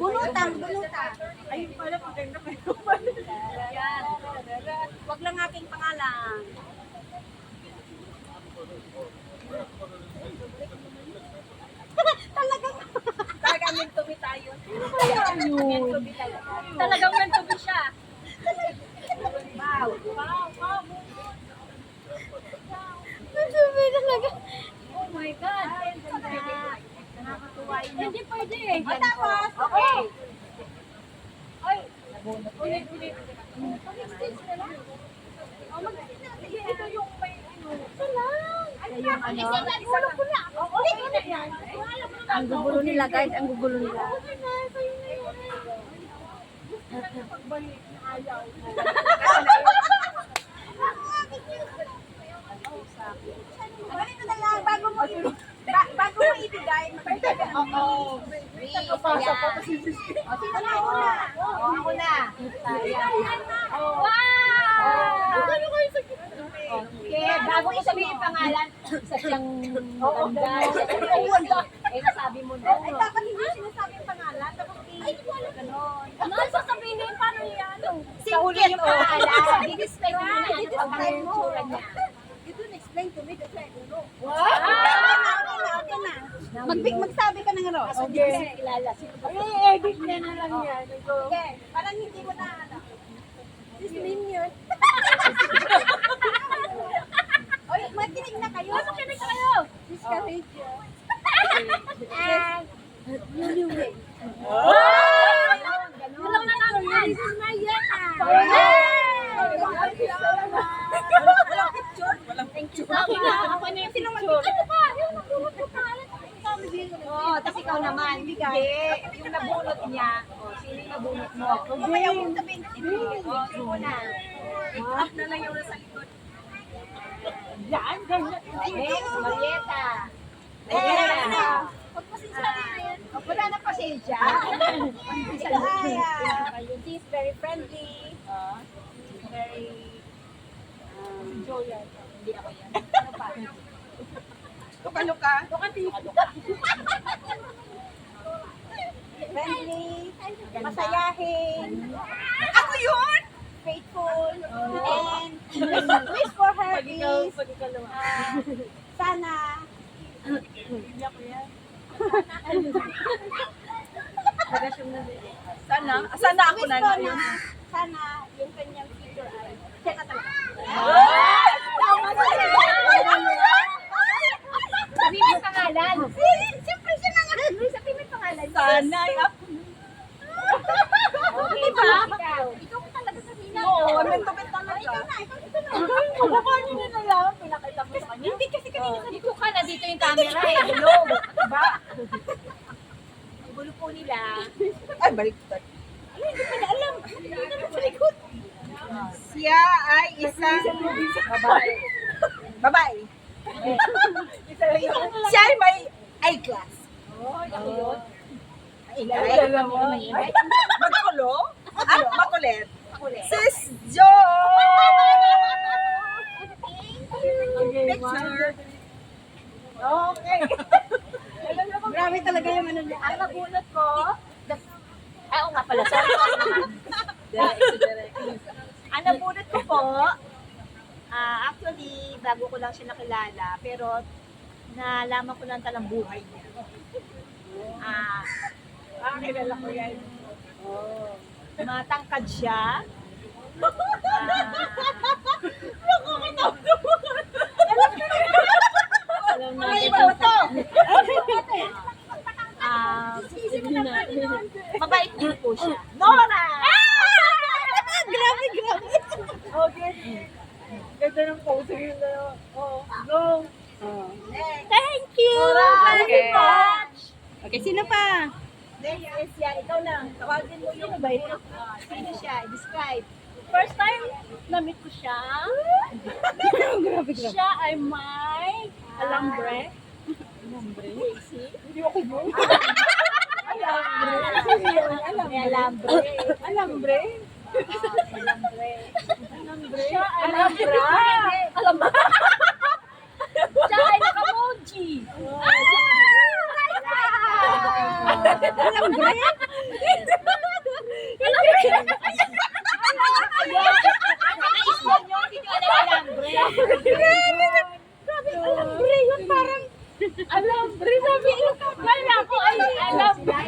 Bunutan, bunutan. Ayun pala, maganda pa yun. Yan. Wag lang aking pangalan. Talagang meant to be tayo. Meant to be talaga. Talagang meant to be siya. Wow. Wow, wow. Meant to be talaga. Oh my God. Nakakatuwa yun. Hindi pwede eh. Tapos, Okay. Ay. ulit. Mag-stage na lang. Oh, mag-stage natin. Ito yung may ano. Isa lang. Yung ano. Ulo ko na. Ang gugulo nila guys. Ang gugulo nila. Pagbalik na ayaw. Ganito na lang, bago mo ibigay, magbigay ka ng Papasa pa kasi. Sino na una? Ako na. Wow! Okay, bago ko sabihin yung pangalan, isa siyang maganda, isa siyang crazy. Eh, nasabi mo na. Ay, dapat hindi sinasabi yung pangalan. Tapos ganon. Ano ang sasabihin? Paano yan? Sa huli yung pangalan, di-display mo na ano yung tsura niya. You don't explain to me kasi I don't know. Okay na. Magsabi ka ng ano. Kasi hindi ko siya kilala. Sino ba? I-edit na lang yan. Okay, parang hindi mo na ano. This minion. Oy, makinig na kayo. Makinig na kayo. Discourage you. And Newlywed. Yun lang na lang yan. This is my yeta. Thank you so much. Ako na yung picture. Ano ba? Yung nagdulot ng pangalan. Oo, tapos ikaw naman. Hindi. Yung nabunot niya. O, sino yung nabunot mo? Mamaya mo sabihin. O, sino muna? I-drop na lang yung nasa likod. Yan, ganyan. Next, Marieta. Marieta. Wala na pasensya. Ito Aya. She's very friendly. She's very... Joyan. Hindi ako yan. Ano pa? Luka-luka. Friendly. Masayahin. Ako yun! Faithful. And wish for her is sana Sana ako na ngayon. Sana yung kanyang future ay siya na talaga. Sabihin mo yung pangalan. Siyempre siya na nga. Sabihin mo yung pangalan. Sana ako. Okay, ikaw. Ikaw ko talaga sabihin na. Oo, mentomet talaga. Mukha niyo na lang. Pinakita ko sa kanya. Hindi kasi kanina dito ka, nandito yung camera eh. Hello. Diba? Ang gulo po nila. Ay, baliktad. Siya ay isang babae. Babae. Siya ay may eyeglass. Ako yun. Ay, magkulo at makulit. Makulit. Sis Jo! Picture. Okay. Grabe talaga yung ano niya. Ang nabunot ko, ay, oo nga pala, sorry. Ang nabunot ko po, actually, bago ko lang siya nakilala, pero nalaman ko lang talang buhay niya. Kilala ko yan. Matangkad siya. Alam na Iba mo to. mabait din po siya. Nora! Grabe. Okay. Ganda ng pose yun na. Oh, go. Thank you very Okay. much. Okay, sino pa? Next is yan. Ikaw lang. Tawagin mo yung sino siya? Describe. First time na-meet ko siya. Grabe. Siya ay may alambre. Hindi ako yun. May alambre. Alambre. Alambre. Siya ay Alambra. Alambra. Siya ay naka-moji. Alam ba yan? Naka-ispan nyo, hindi nyo alam, bre. Alambre, yun parang Alambre, sabi ko. Kala ko ay alambre.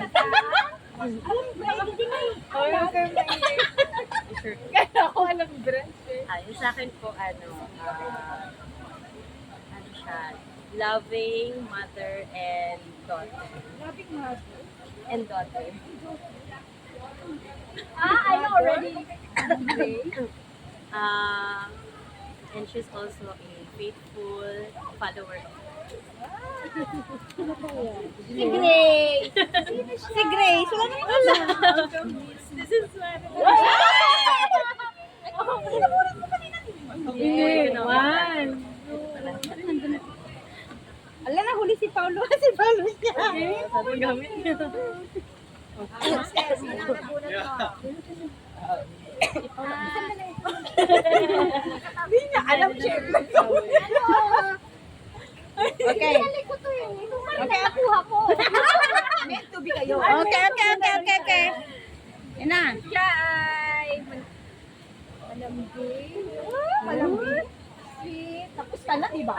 Kaya ako alam dress eh. yung sa akin po, ano siya, loving mother and daughter. Loving mother. And daughter. I know already. And she's also a faithful follower of Si Grace. Si Grace, wala naman This is what Hindi, naman. Ala, nahuli si Paulo. Si Paulo siya. Sabi gamit niya. Hindi niya alam, syempre. Okay. Ko to eh. Okay, nakuha ko. Meant to be kayo. Okay. Yan na. Siya ay malambing. Sweet. Tapos ka na, di ba?